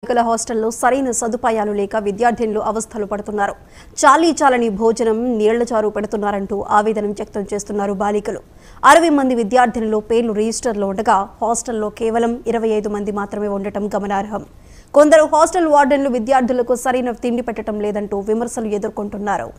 బాలికల హాస్టల్లో సరైన సదుపాయాలు లేక విద్యార్థినులు అవస్థలు పడుతున్నారు. చాలని భోజనం నీళ్లచారు పెడుతున్నారంటూ ఆవేదన వ్యక్తం చేస్తున్నారు బాలికలు. 60 మంది విద్యార్థినులు పేర్లు రిజిస్టర్లో ఉండగా హాస్టల్లో కేవలం 25 మంది మాత్రమే ఉండటం గమనార్హం. కొందరు హాస్టల్ వార్డెన్లు విద్యార్థులకు సరైన తిండి పెట్టడం లేదంటూ విమర్శలు ఎదుర్కొంటున్నారు.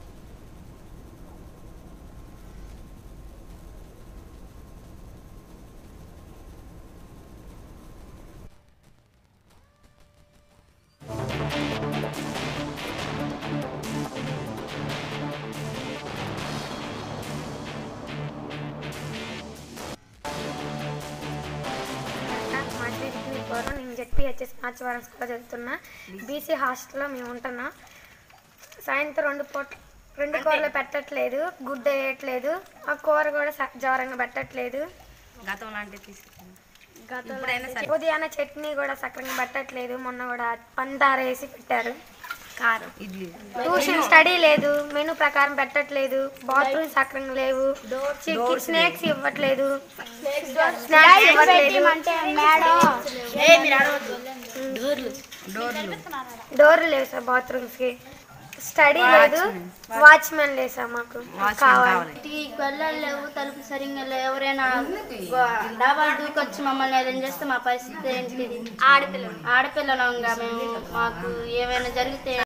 నేను జెడ్పీహెచ్ఎస్ మార్చివారం స్కూల్లో చదువుతున్నా. బీసీ హాస్టల్లో మేము ఉంటున్నాం. సాయంత్రం రెండు కూరలు పెట్టట్లేదు, గుడ్డ వేయట్లేదు, ఆ కూర కూడా జవరంగా పెట్టట్లేదు. ఉదయాన్నే చట్నీ కూడా సక్రంగా పెట్టట్లేదు. మొన్న కూడా పందార వేసి పెట్టారు. ట్యూషన్ స్టడీ లేదు, మెనూ ప్రకారం పెట్టట్లేదు, బాత్రూమ్ సక్రంగా లేవు, స్నాక్స్ ఇవ్వట్లేదు, డోర్లు లేవు సార్, బాత్రూమ్స్ కి స్టడీ లేదు, వాచ్మెన్ లేదు సార్. మాకు కావాలి. లేవు, తలుపు సరిగ్గా లేవు. ఎవరైనా డాబాలు దూకొచ్చి మమ్మల్ని ఏదైనా చేస్తే మా పరిస్థితి ఏంటిది? ఆడపిల్లలు మేము, మాకు ఏమైనా జరిగితే